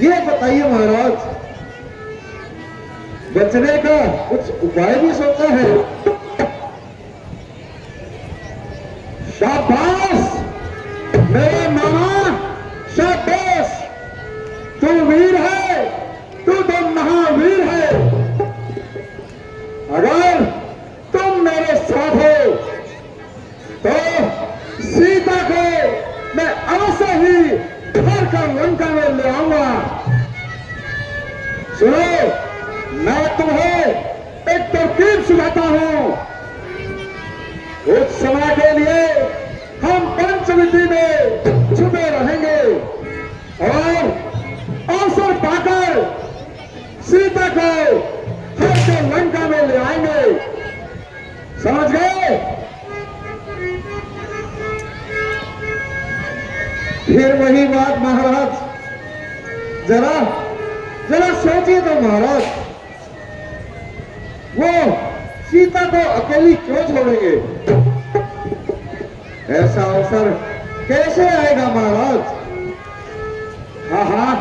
ये बताइए महाराज, बचने का कुछ उपाय भी सोचा है? शाबाश मेरे मामा, शाबाश, तू वीर है, तू तो महावीर है। अगर तुम मेरे साथ हो तो सीता को मैं अवश्य ही घर का लंका में ले आऊंगा। सुनो, मैं तुम्हें एक तरकीब सुझाता हूं। कुछ समय के लिए हम पंचवटी में छुपे रहेंगे और अवसर पाकर सीता को घर के लंका में ले आएंगे। समझ गए? फिर वही बात महाराज, जरा जरा सोचिए तो महाराज, वो सीता को अकेली क्यों छोड़ेंगे? ऐसा अवसर कैसे आएगा महाराज? हाँ हाँ,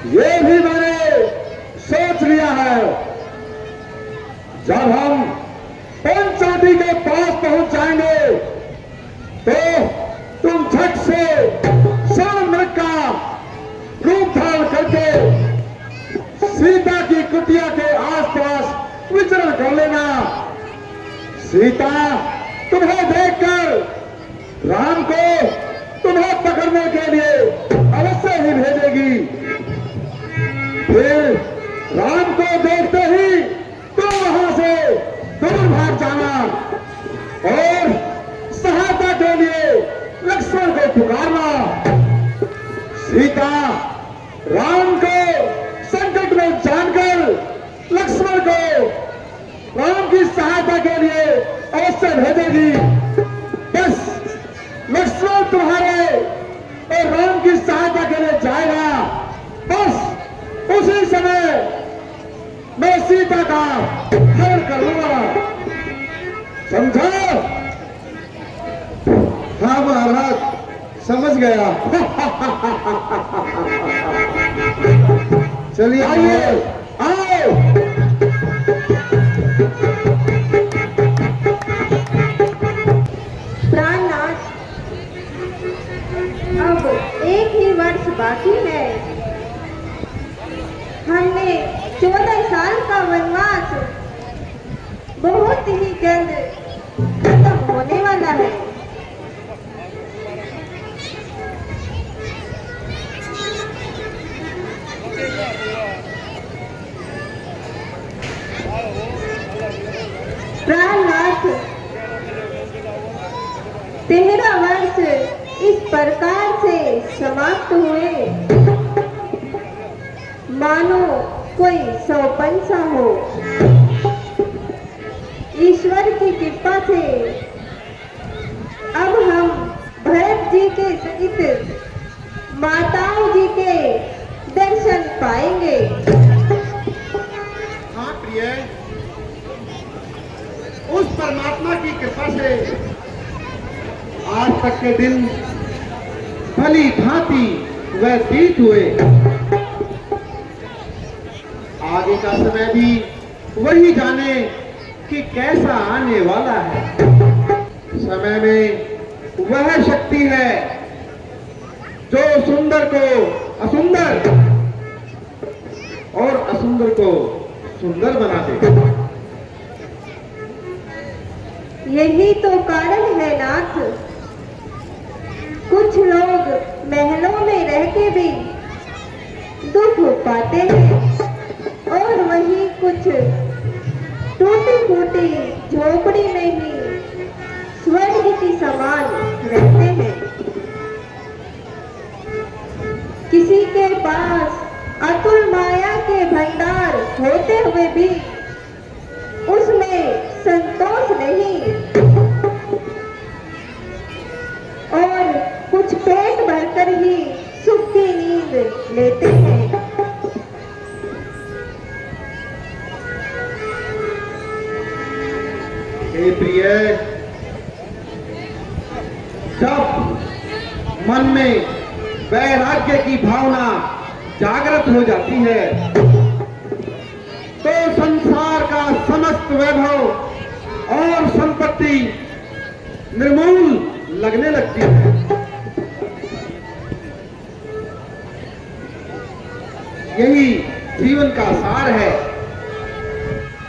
ये भी मैंने सोच लिया है। जब हम पंचवटी के पास पहुंच जाएंगे तो तुम झट से स्वर्ण का रूप धारण करके सीता की कुटिया के आसपास विचरण कर लेना। सीता तुम्हें देखकर राम को तुम्हें पकड़ने के लिए अवश्य ही भेजेगी। फिर राम को देखते ही तुम वहां से दूर भाग जाना और सहायता के लिए लक्ष्मण को पुकारना। सीता राम को संकट में जानकर लक्ष्मण को राम की सहायता के लिए अवश्य भेजेगी। बस लक्ष्मण तुम्हारे और राम की सहायता के लिए जाएगा। बस उसी समय मैं सीता का हरण कर लूंगा। समझो? हाँ महाराज, समझ गया। चलिए आइए, आओ। प्राणनाथ, अब एक ही वर्ष बाकी है। हमने 14 साल का वनवास बहुत ही जल्द खत्म होने वाला है। प्राणनाथ, 13 वर्ष इस प्रकार से समाप्त हुए मानो कोई सौपन-सा हो। ईश्वर की कृपा से अब हम भरत जी के सहित माताओं जी के दर्शन पाएंगे। हाँ प्रिय, उस परमात्मा की कृपा से आज तक के दिन भली भांति व्यतीत हुए। आगे का समय भी वही जाने कि कैसा आने वाला है। समय में वह शक्ति है जो सुंदर को असुंदर और असुंदर को सुंदर बना दे। यही तो कारण है नाथ, कुछ लोग महलों में रह के भी दुख पाते हैं और वहीं कुछ टूटी फूटी झोपड़ी में ही स्वर्ग की समान रहते हैं। किसी के पास अतुल माया के भंडार होते हुए भी उसमें संतोष नहीं और कुछ पेट भरकर ही सुख की नींद लेते हैं। हे प्रिय, जब मन में वैराग्य की भावना जागृत हो जाती है तो संसार का समस्त वैभव और संपत्ति निर्मूल लगने लगती है। यही जीवन का सार है।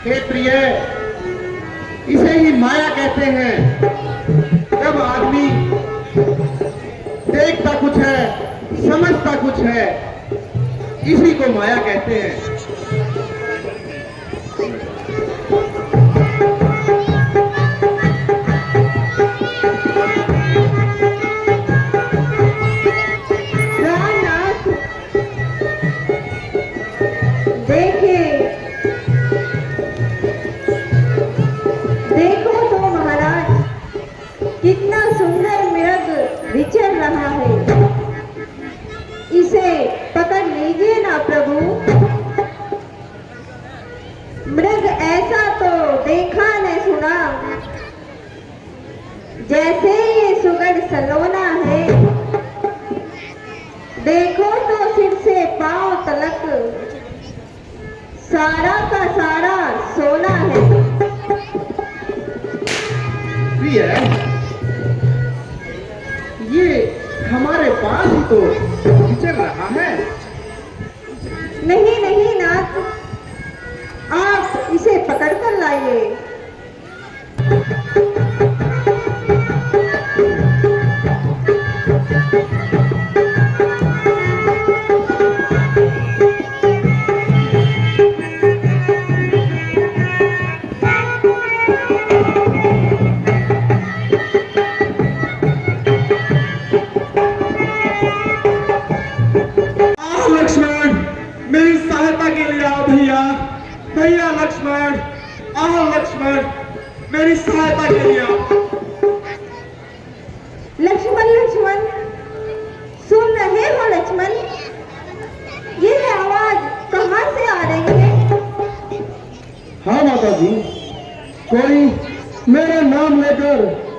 हे प्रिय, इसे ही माया कहते हैं। जब आदमी देखता कुछ है, समझता कुछ है, इसी को माया कहते हैं। कितना सुंदर मृग विचर रहा है, इसे पकड़ लीजिए ना प्रभु। मृग ऐसा तो देखा न सुना, जैसे ये सुगढ़ सलोना है। देखो तो सिर से पांव तलक सारा का सारा सोना है। ये हमारे पास ही तो विचर रहा है। नहीं नहीं नाथ, आप इसे पकड़ कर लाइए। भैया लक्ष्मण, आओ लक्ष्मण, मेरी सहायता के लिए आओ। लक्ष्मण लक्ष्मण, सुन रहे हो लक्ष्मण? ये आवाज कहां से आ रही है? हाँ माता जी, कोई मेरा नाम लेकर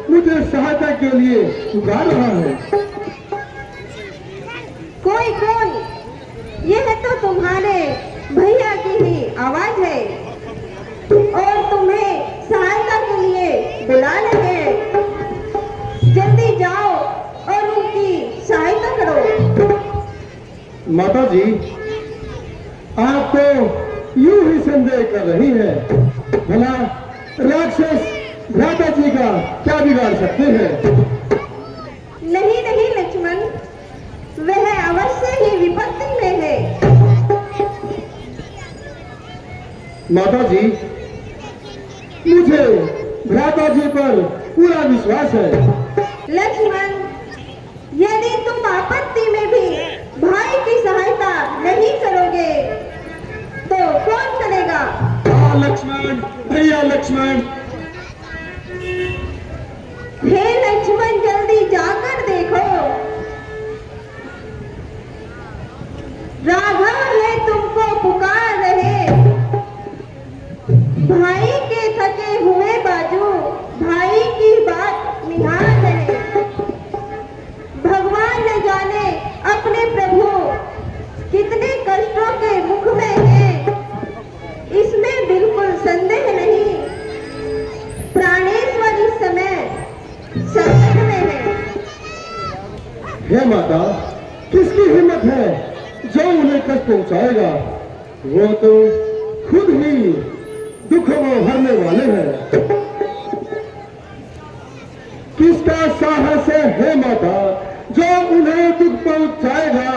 मुझे सहायता के लिए पुकार रहा है। कोई कौन? यह तो तुम्हारे भैया की ही आवाज है और तुम्हें सहायता के लिए बुला रहे हैं। जल्दी जाओ और उनकी सहायता करो। माता जी, आप तो यूं ही संदेह कर रही है। भला राक्षस भ्राता जी का क्या बिगाड़ सकते हैं? नहीं नहीं लक्ष्मण, वह अवश्य ही विपत्ति में है। माता जी, मुझे भ्राता जी पर पूरा विश्वास है। लक्ष्मण, यदि तुम आपत्ति में भी भाई की सहायता नहीं करोगे तो कौन करेगा? हाँ लक्ष्मण, भैया लक्ष्मण। हे लक्ष्मण, जल्दी जाकर देखो, राघव है तुमको पुकार रहे। भाई के थके हुए बाजू भाई की बात निहार रहे। भगवान न जाने अपने प्रभु कितने कष्टों के मुख में हैं, इसमें बिल्कुल संदेह नहीं। प्राणेश्वर इस समय संकट में है। हे माता, किसकी हिम्मत है जो उन्हें कष्ट पहुंचाएगा? वो तो खुद ही दुख में भरने वाले हैं। किसका साहस है हे माता जो उन्हें दुख पहुंचाएगा?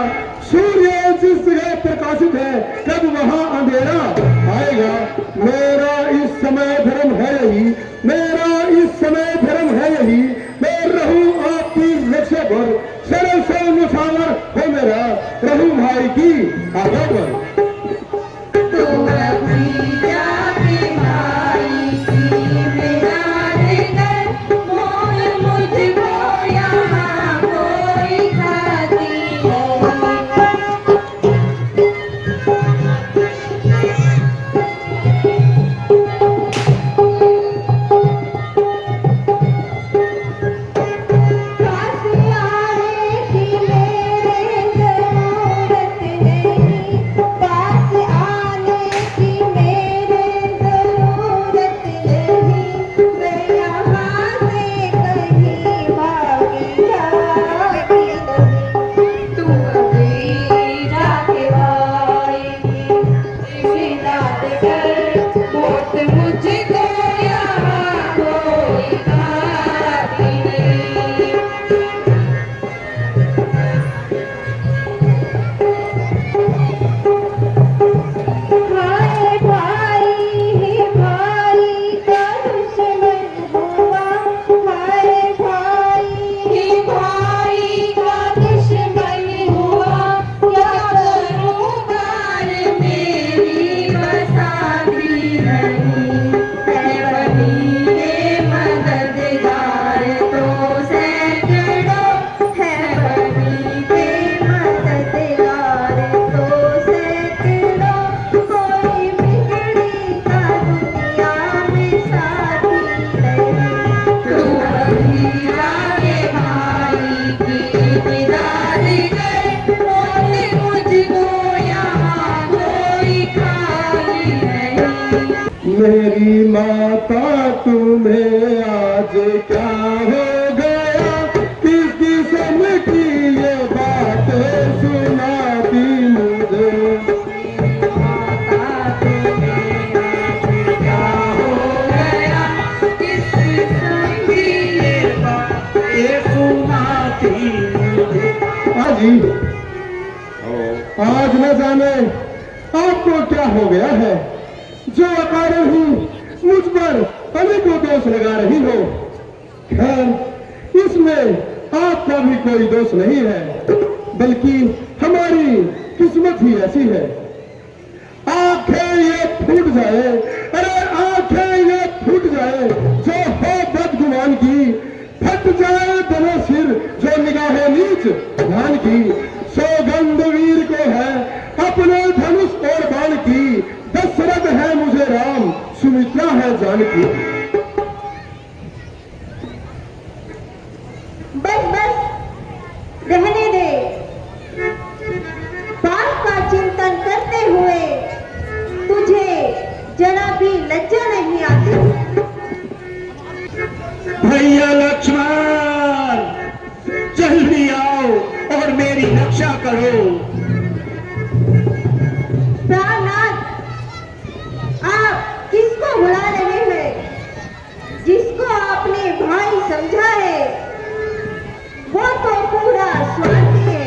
सूर्य जिस जगह प्रकाशित है, कब वहां अंधेरा आएगा। मेरा इस समय धर्म है यही, मेरा इस समय धर्म है यही। मैं रहूं आपकी रक्षा पर, सरल से मुसावर हो मेरा, रहूं भाई की आज्ञा पर। काशी आने की मेरे जरूरत है। मेरी माता तुम्हें आज क्या हो गया, किस किस्म की ये बातें सुनाती मुझे। माता तुम्हें आज क्या हो गया, किस किस्म की ये बातें सुनाती मुझे। आज न जाने आपको क्या हो गया है, जो अकारण ही मुझ पर अनेकों दोष लगा रही हो। खैर, इसमें आपका भी कोई दोष नहीं है, बल्कि हमारी किस्मत ही ऐसी है। आंखें ये फूट जाए, अरे आंखें ये फूट जाए जो हो बदगुमान की, फट जाए दोनों सिर जो निगाहें नीच ध्यान की। सौगंध वीर को है अपने धनुष और बाण की, दशरथ है मुझे राम, सुमित्रा है जानकी। बस बस रहने दे, बात का चिंतन करते हुए तुझे जरा भी लज्जा नहीं आती। भैया लक्ष्मण, जल्दी आओ और मेरी रक्षा करो। प्राणनाथ, आप किसको बुला रहे हैं? जिसको आपने भाई समझा है वो तो पूरा स्वार्थी है।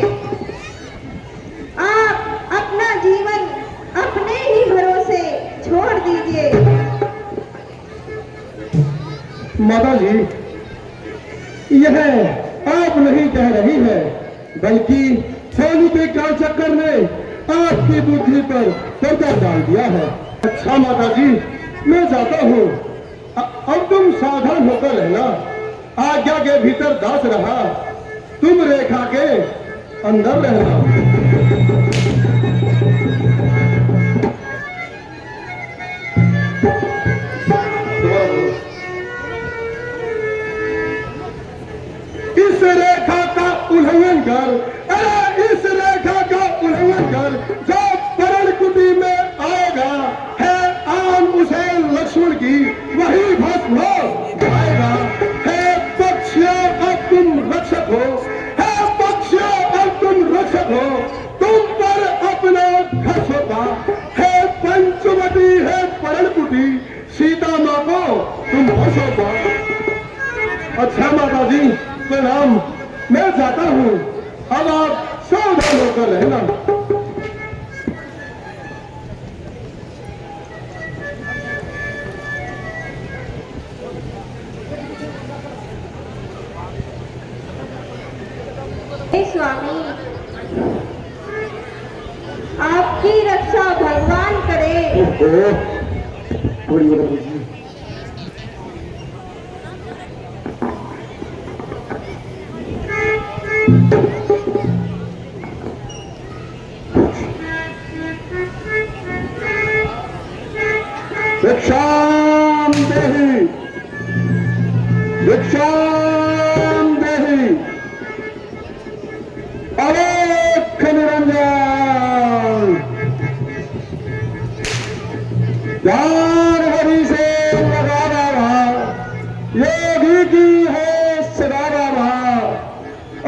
आप अपना जीवन अपने ही भरोसे छोड़ दीजिए। माता जी, यह आप नहीं कह रही है, बल्कि सोनी के काल चक्कर ने आपकी बुद्धि पर पर्दा डाल दिया है। अच्छा माता जी, मैं जाता हूँ, अब तुम सावधान होकर रहना। आज्ञा के भीतर दास रहा, तुम रेखा के अंदर रहना। इस रेखा का उल्लंघन कर, अरे इस रेखा का उल्लंघन कर, जो परण कुटी में आएगा है आम उसे लक्ष्मण की वही भस्म हो जाएगा। है पक्षियों अब तुम रक्षक हो, है पक्षियों अब तुम रक्षक हो, तुम पर अपना खर्च होता है। पंचवटी है परण कुटी, सीता माँ को तुम हंसोगा। अच्छा माता जी, प्रणाम, मैं जाता हूँ, अब आप सावधान होकर रहना। हे स्वामी, आपकी रक्षा भगवान करे। थोड़ी मदद कीजिए। भिक्षाम देहि, भिक्षाम देहि, अलोक निरंजन, ज्ञान हरि से लगा रहा, योगी की है सदा रहा,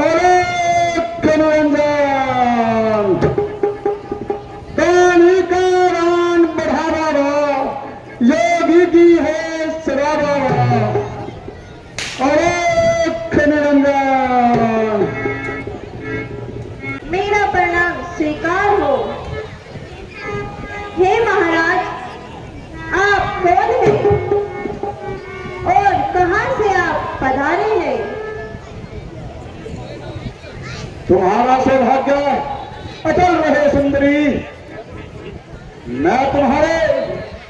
अलोक निरंजन, दानी का दान बढ़ा रहा, योगी की है सदा रहा, अलोक निरंजन। मेरा प्रणाम स्वीकार हो। हे महाराज, आप कौन हैं और कहां से आप पधारे हैं? तुम्हारा सौभाग्य अटल रहे सुंदरी। मैं तुम्हारे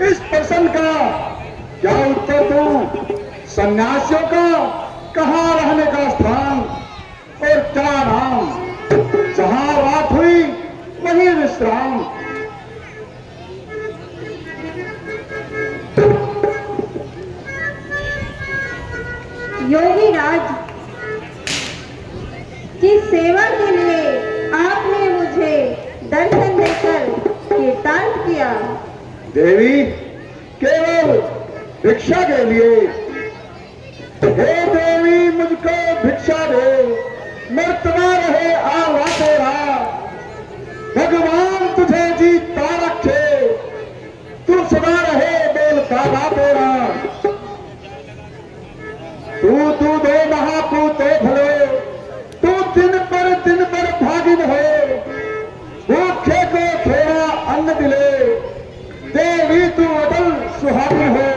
इस प्रश्न का क्या उत्तर दूं? सन्यासियों का कहाँ रहने का स्थान और क्या नाम? जहां रात हुई वहीं विश्राम। योगी राज, जिस सेवा के लिए आपने मुझे दर्शन देकर कीर्तांत किया, देवी, केवल भिक्षा के लिए। हे देवी मुझको भिक्षा दे, मर्तबा रहे आला तेरा, भगवान तुझे जीता रखे, तू सदा रहे बोलता ना तेरा। तू दो महापूतो भले, तू दिन पर भागिन हो, भूखे को थोड़ा अन्न दिले, देवी तू अटल सुहागिन हो।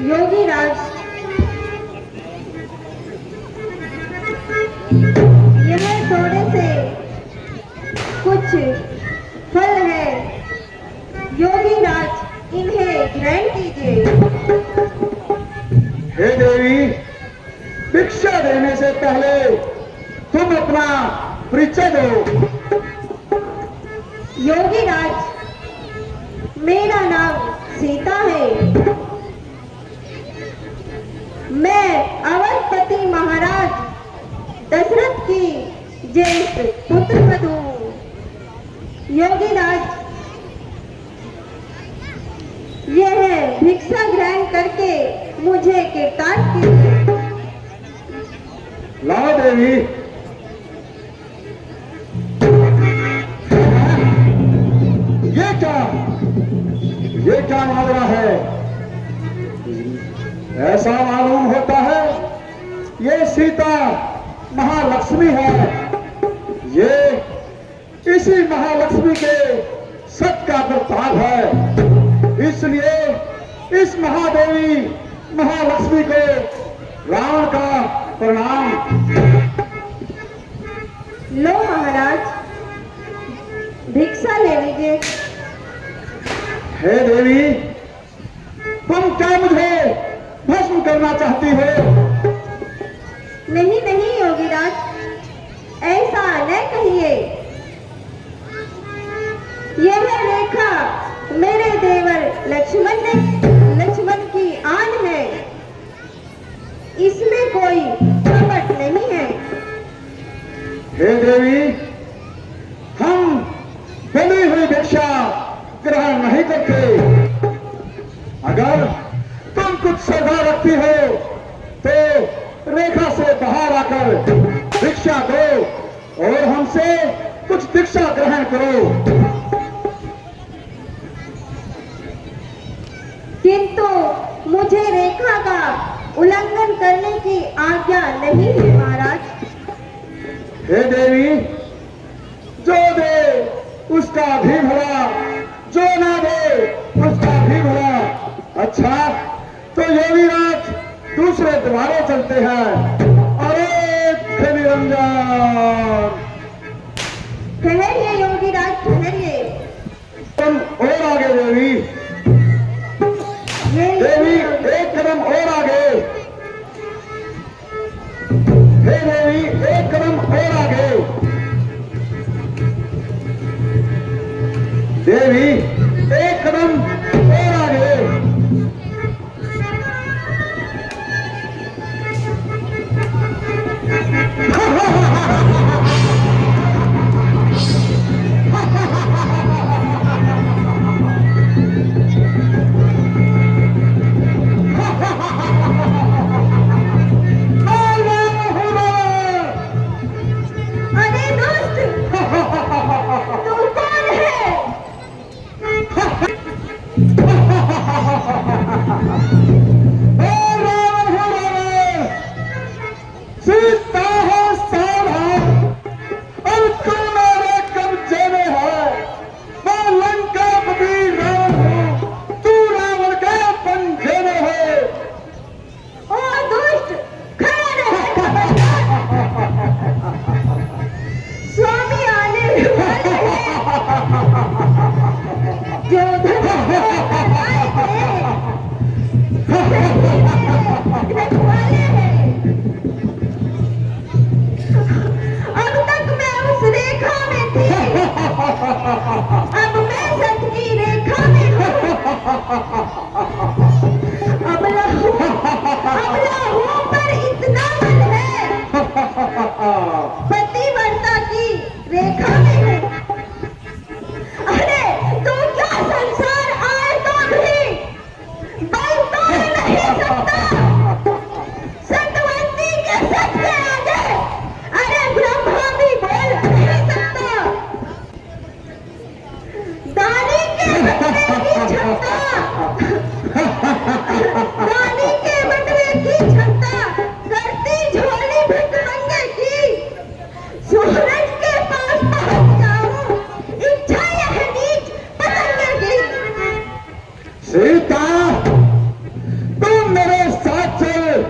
योगी राज, यह थोड़े से कुछ फल है, योगी राज इन्हें ग्रहण कीजिए। हे देवी, भिक्षा देने से पहले तुम अपना परिचय दो। योगी राज, मेरा नाम सीता है। मैं अवधपति महाराज दशरथ की ज्येष्ठ पुत्र हूँ। योगी राज, यह भिक्षा ग्रहण करके मुझे कृतार्थ कीजिए। लाओ देवी। ये क्या मामला है? ऐसा मालूम होता है ये सीता महालक्ष्मी है। ये इसी महालक्ष्मी के सत का प्रताप है। इसलिए इस महादेवी महालक्ष्मी को रावण का प्रणाम। लो महाराज, भिक्षा ले लीजिए। हे देवी, तुम क्या मुझे भस्म करना चाहती हो? नहीं नहीं योगी राज, ऐसा न कहिए। यह रेखा मेरे देवर लक्ष्मण की आन है, इसमें कोई कपट नहीं है। हे देवी, हम बनी हुई भिक्षा ग्रहण नहीं करते। अगर तुम कुछ श्रद्धा रखती हो तो रेखा से बाहर आकर भिक्षा दो और हमसे कुछ दीक्षा ग्रहण करो। किंतु मुझे रेखा का उल्लंघन करने की आज्ञा नहीं है महाराज। हे देवी, जो दे उसका भी भला, जो ना दे उसका भी भला। अच्छा, तो योगी राज दूसरे द्वारे चलते हैं। अरे निरंजन, ठहरिए योगी राज, ठहरिए। तुम और आगे देवी। देवी, एक कदम और आगे। हे देवी, एक कदम और आगे। देवी, एक कदम और आगे। अरे दोस्त, तू कौन है? सीता है सावधान, अब तू मेरे कब्जे में है। मैं लंकापति रावण हूँ, तू रावण के पंजे में है। ओ दुष्ट, खड़ा रहे खबरदार। स्वामी आने वाले हैं। जो धनुष रखवाले हैं। अब तक मैं उस रेखा में थी, अब मैं सत की रेखा में हूँ। अब लहू पर इतना बल है, पतिव्रता की रेखा में हूँ। अरे तू क्या संसार सूरज के पास पहुंच जाऊं, इच्छा यह नीच पतंगे की। सीता, तुम मेरे साथ चल,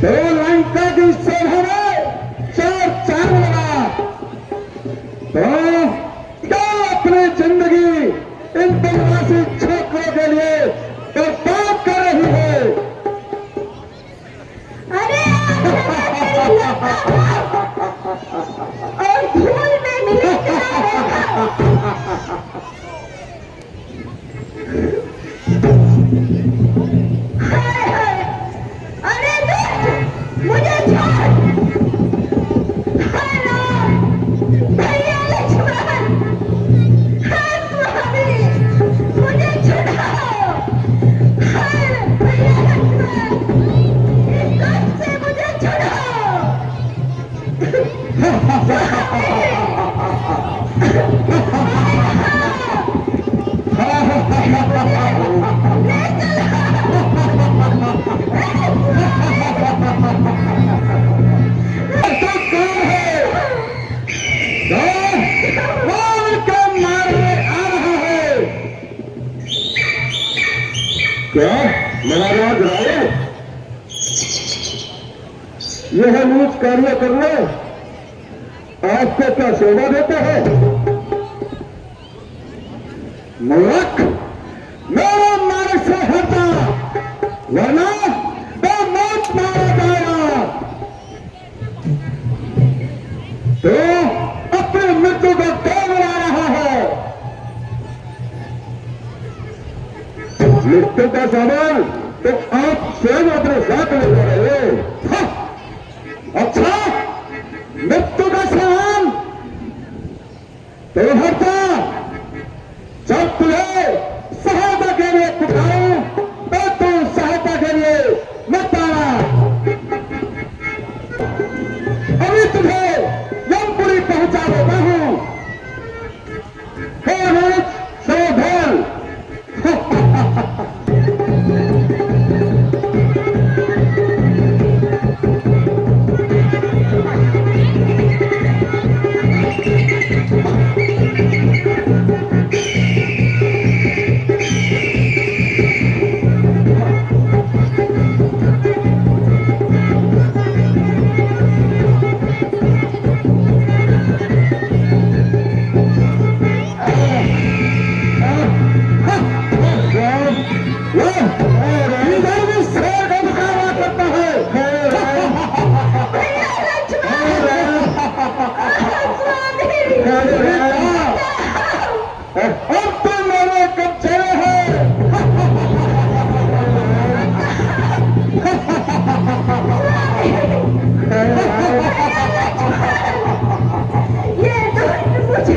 तो लंका की सेना में चार चांद लगा। तो क्या अपनी जिंदगी इन बनवासी छोकरों के लिए बर्बाद कर रही है? अरे और धूल में मिलना होगा। हाय हाय, अरे दुष्ट, मुझे छोड़। हाय राम, भैया लक्ष्मण, हाय स्वामी, मुझे छुड़ाओ। हाय भैया लक्ष्मण, इस दुष्ट से मुझे छुड़ाओ। तो कौन है? कौन क्या मारने आ रहा है? क्या मेरा राज राय? यह नीच कार्य करना आपको क्या सेवा देता है? मूर्ख, मेरे मार्ग से हटा, वरना मैं मौत मारा जाएगा। तो अपने मृत्यु को कौन ला रहा है? मृत्यु का सामान तो आप स्वयं अपने साथ ले जा रहे हो। हाँ, अच्छा, मृत्यु का सामान तो हटा। जब तुझे सहायता के लिए पुकारूं तो तू सहायता के लिए मत आना। अभी तुझे यमपुरी पहुंचा देता हूं। सावधान। अब तो मेरे कब्जे है। ये दुष्ट मुझे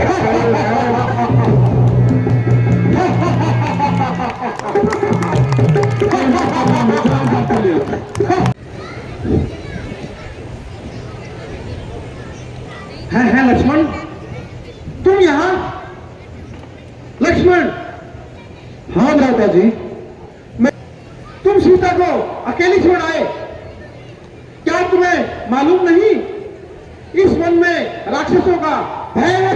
है लक्ष्मण, तुम यहाँ? लक्ष्मण, हाँ भ्राता जी, मैं तुम सीता को अकेली छोड़ आए। क्या तुम्हें मालूम नहीं इस वन में राक्षसों का भय है?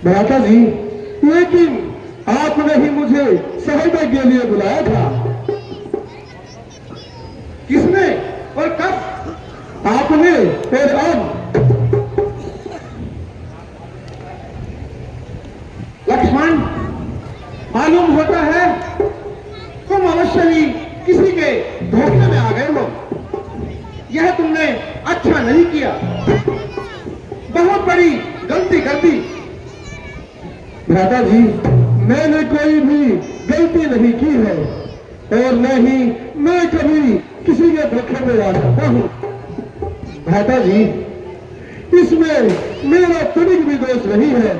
भ्राता जी, लेकिन आपने ही मुझे सहायता के लिए बुलाया था। किसने और कब? आपने और अब। लक्ष्मण, मालूम होता है तुम अवश्य ही किसी के धोखे में आ गए हो। यह तुमने अच्छा नहीं किया, बहुत बड़ी गलती कर दी। भ्राता जी, मैंने कोई भी गलती नहीं की है और न ही मैं कभी किसी के धोखे में आ जाता हूं। भ्राता जी, इसमें मेरा तनिक भी दोष नहीं है।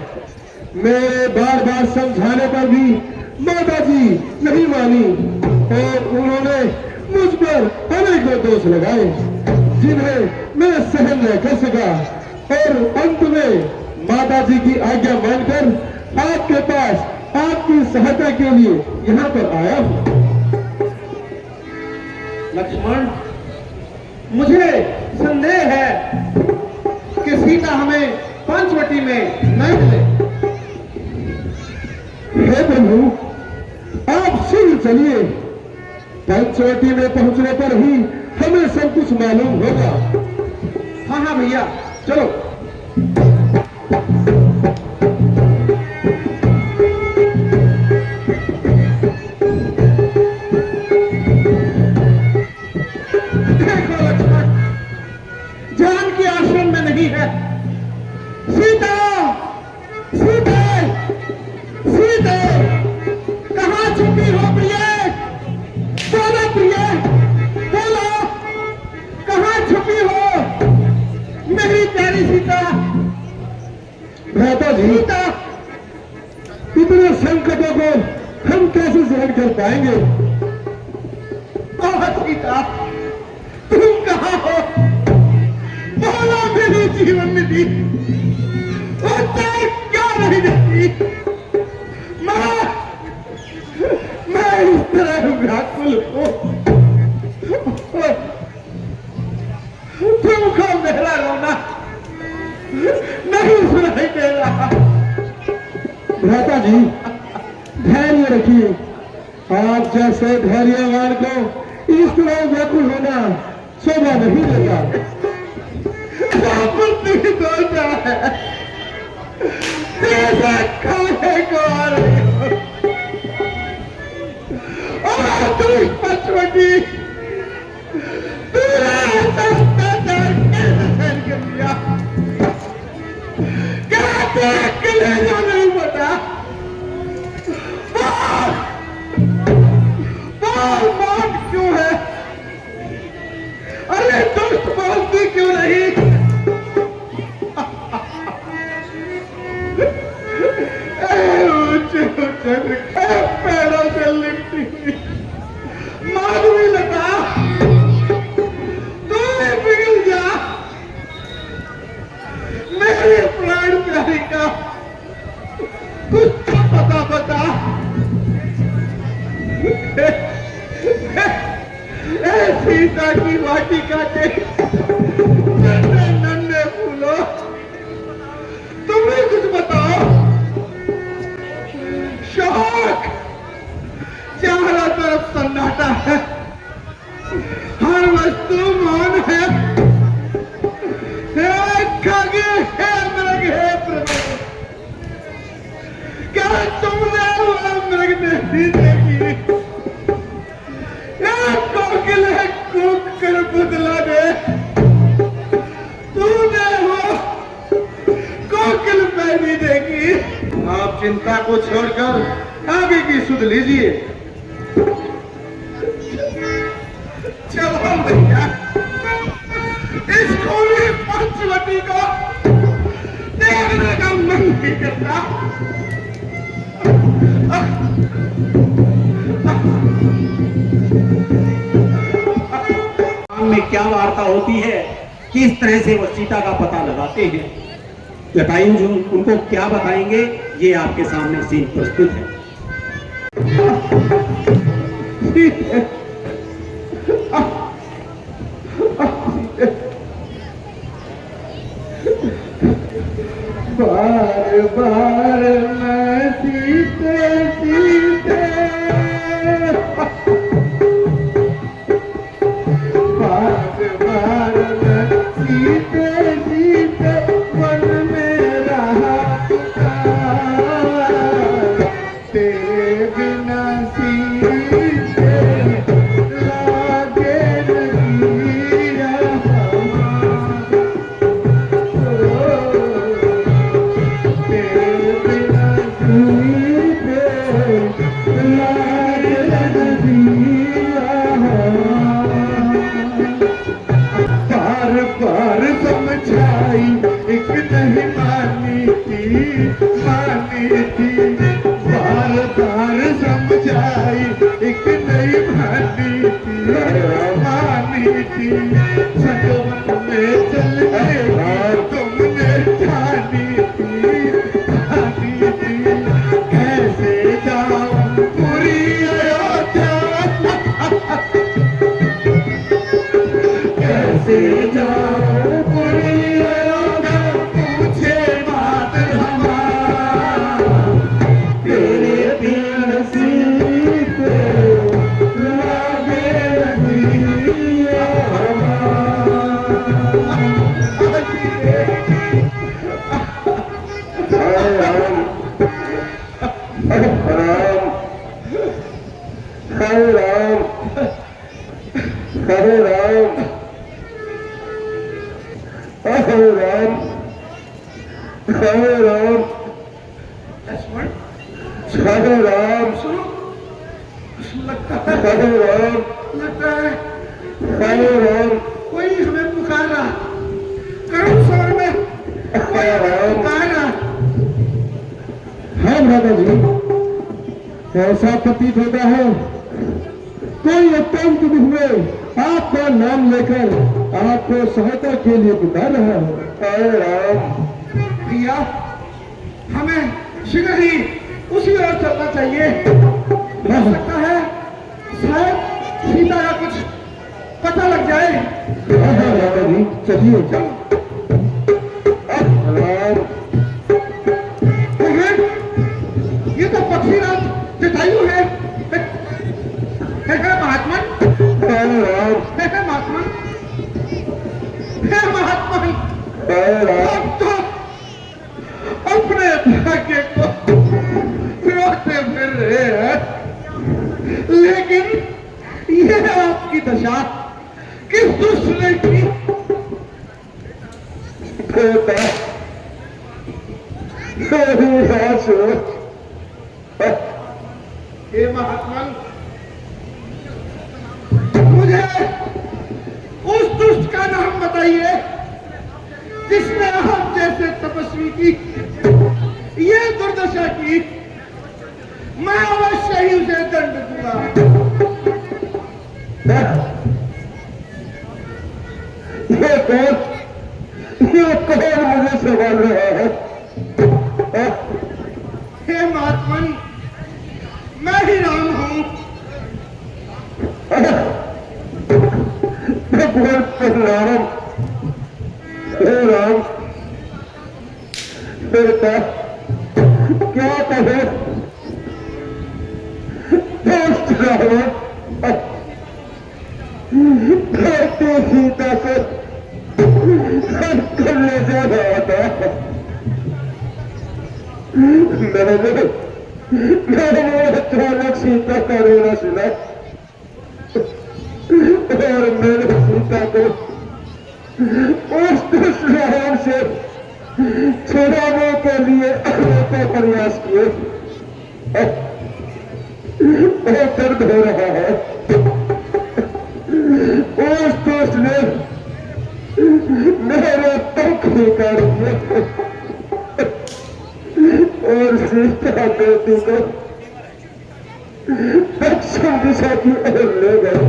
मेरे बार बार समझाने पर भी माता जी नहीं मानी और उन्होंने मुझ पर अनेकों दोष लगाए जिन्हें मैं सहन न कर सका और अंत में माता जी की आज्ञा मानकर आपके पास आपकी सहायता के लिए यहाँ पर आया हूँ। लक्ष्मण, मुझे संदेह है कि सीता हमें पंचवटी में नहीं मिले। हे प्रभु, आप शीघ्र चलिए, पंचवटी में पहुंचने पर ही हमें सब कुछ मालूम होगा। हाँ हाँ भैया, चलो। देखो लक्ष्मण, जानकी आश्रम में नहीं है। सीता, सीता, सीता, कहाँ छुपी हो प्रिय? बोलो प्रिय, बोलो, कहाँ छुपी हो मेरी प्यारी सीता? भ्राता जी, सीता, इतने संकटों को हम कैसे सहन कर पाएंगे? सीता, तुम कहाँ हो? बोलो मेरी जीवन निधि, उत्तर क्या नहीं देती? मैं इस तरह व्याकुल हूं, तुमको मेरा रोना नहीं सुनाई दे रहा। भ्राता जी, धैर्य रखिए। आप जैसे धैर्यवान को इस तरह व्याकुल होना शोभा नहीं देता। सोचा है जैसा खाने को आ रही हो, और तुम पंचवटी कैसे सहन कर लिया? क्या कलेजा नहीं बता? बात क्यों है? अरे दुष्ट बोलती क्यों नहीं? ऊंचे ऊंचे पैरों से लिपटी माधुरी लता, तू पिघल जा मेरे प्राण प्यारी का। कुछ तो पता बता। सीता की वाटिका के नन्हे नन्हे फूलो, तुम्हें कुछ बताओ। शौक, चारों तरफ सन्नाटा है, हर वस्तु मौन है। हे खगे, हे मृग, हे प्रभु, क्या तुमने वह मृग नहीं देखी? कोकिल है, कूक कर बदला दे। तूने वो कोकिल पैनी देखी? आप चिंता को छोड़कर आगे की सुध लीजिए। चलो भैया, इस खोली पंचवटी को देखने का मन नहीं करता। में क्या वार्ता होती है, किस तरह से वो सीता का पता लगाते हैं, जटायु जो उनको क्या बताएंगे, ये आपके सामने सीन प्रस्तुत है। बार बार मैं सीते सीते, बार बार मैं सीते सीते मन में रहा तेरे बिना सीते लागे नहीं रहा। तेरे बिना सीते लागे नहीं रहा। बार बार समझाई एक नहीं मानी थी, मानी थी। बार बार समझाई एक नहीं मानी थी, मानी थी। सजवन में चलने की तुमने ठानी थी, ठानी थी। कैसे जाऊं पूरी अयोध्या, कैसे अहे राम, अहे राम, लक्ष्मण अहे राम, सुनो, लगता है अहे राम, अहे राम, कोई हमें पुकार रहा, करुण स्वर में कोई हमें पुकार रहा। हाँ भ्राता जी, ऐसा प्रतीत होता है कोई अत्यंत दुख में आपका नाम लेकर आपको सहायता के लिए पुकार रहा है। अरे राम, भैया, हमें शीघ्र ही उसी ओर चलना चाहिए। हो सकता है शायद सीता का कुछ पता लग जाए। हाँ हाँ भ्राता जी, चलिए चलो। राम, ये तो पक्षीराज जटायु है। महात्मन, अरे राम, महात्मन, महात्मन, अरे राम, आप तो अपने भाग्य को रोते फिर रहे हैं, लेकिन यह आपकी दशा किस दुष्ट ने की? बेटा, मेरी बात सुनो। हे महात्मन, मुझे उस दुष्ट का नाम बताइए जिसने आप जैसे तपस्वी की ये दुर्दशा की। मैं अवश्य ही उसे दंड दूंगा। ये कौन मुझे सवाल रहा है? हे महात्मन, मैं ही राम हूं। राम, हे राम, बेटा, क्या कहे दोस्त रावण बेटी सीता को करने जा रहा था। मैंने अचानक सीता का रोना सुना और मैंने सीता को उस दुष्ट रावण से छुड़ाने के लिए अनेकों प्रयास किए। बहुत दर्द हो रहा है। उस दुष्ट ने मेरे पंख निकाल दिए और सीता बेटी को दक्षिण दिशा की ओर ले गए।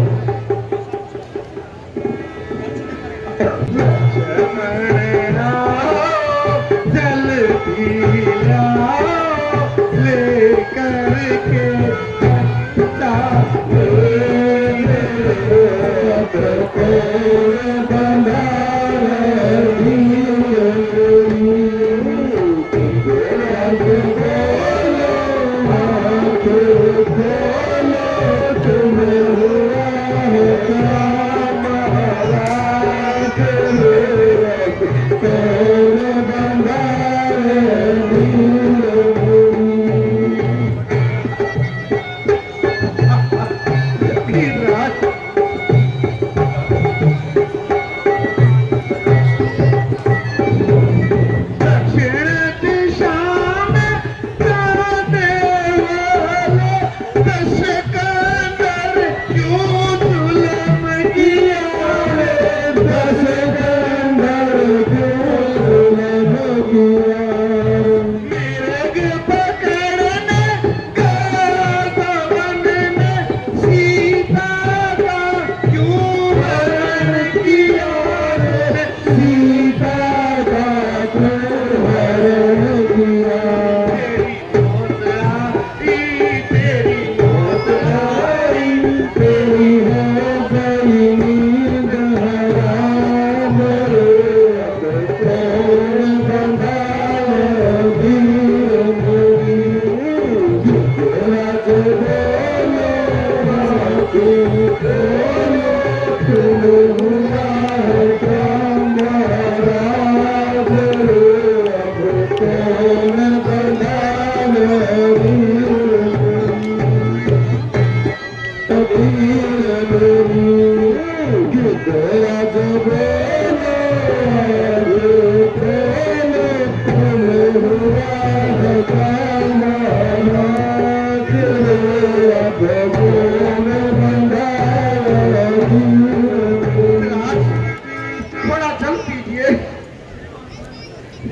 कीजिए।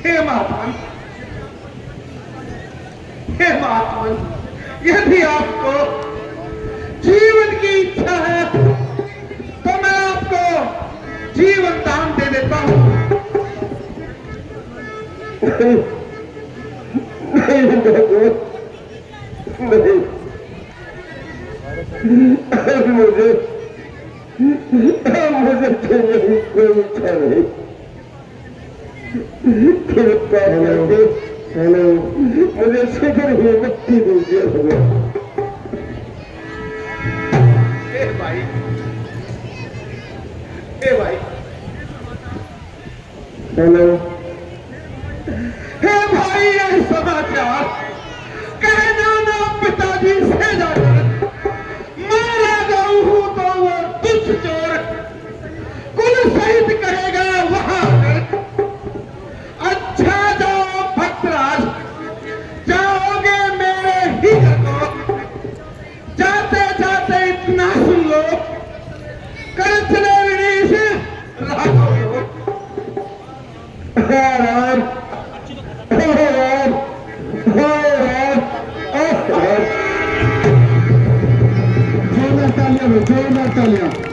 हे महात्मन, हे महात्मन, यदि आपको जीवन की इच्छा है तो मैं आपको जीवन दान दे देता हूं। नहीं नहीं, मुझे मुझे कोई इच्छा नहीं। कृपा करके हेलो मुझे शीघ्र ही मुक्ति दीजिए। हे भाई, हे भाई, हेलो हे भाई, यह समाचार कहना ना पिताजी से जाकर मारा जाऊं हूं तो वो तुझ चोर कुल सहित करेगा वहां पर। अच्छा जाओ भक्तराज, जाओगे मेरे ही घर को। जाते जाते इतना सुन लो, करचने ऋणी से राघव हो। राम राम राम। जोरदार तालियां, जोरदार तालियां।